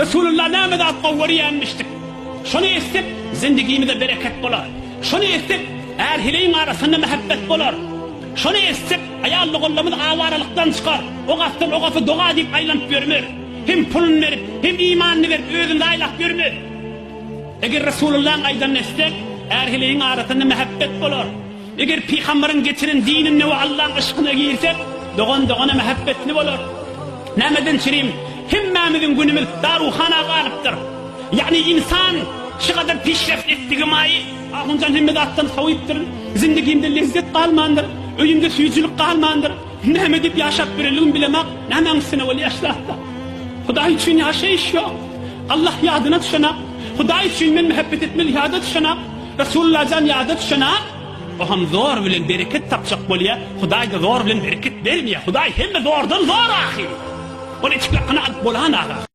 Resulullah näme zat gowriýanmışdyk. Şonu etsek zindagimizde bereket bolar. Şonu etsek erhileyin arasında muhabbet bolar. Şonu etsek ayallyk gollamyz awaralıktan çykar. O gatdan o gaty doga diýip aýlanyp görmer. Hem pulun berip hem imanny berip özünde aýlap görmer. Eger Resulullah'ın aýdan etsek erhileyin arasında muhabbet bolar. Eger Peygamberin getiren dinini we Allah'ın ışkyna girsek dogana muhabbetli bolar. Nämeden çirim? Hemmamizin günümüz daruhana galypdyr. Yani insan şu kadar pişreft etdigi maýy, ahuncan hemmedattan hawypdyr. Zindagimde lezzet galmandyr, öýümde süýçülük galmandyr. Näme dip ýaşap bireligim bilemek, nämeňsine bol ýaşlapda. Hudaý üçin ýaşaýyş ýok. Allah ýadyna düşenek, Hudaý üçin men muhabbet etmeli ýadyna düşenek, Resulullah'dan ýadyna düşenek. O ham zor bilen bereket tapjak bolýar. Hudaý da zor bilen bereket bermeýär. Hudaý hemme zordan zor ahir. Onu içkile kanaat bolan ağa.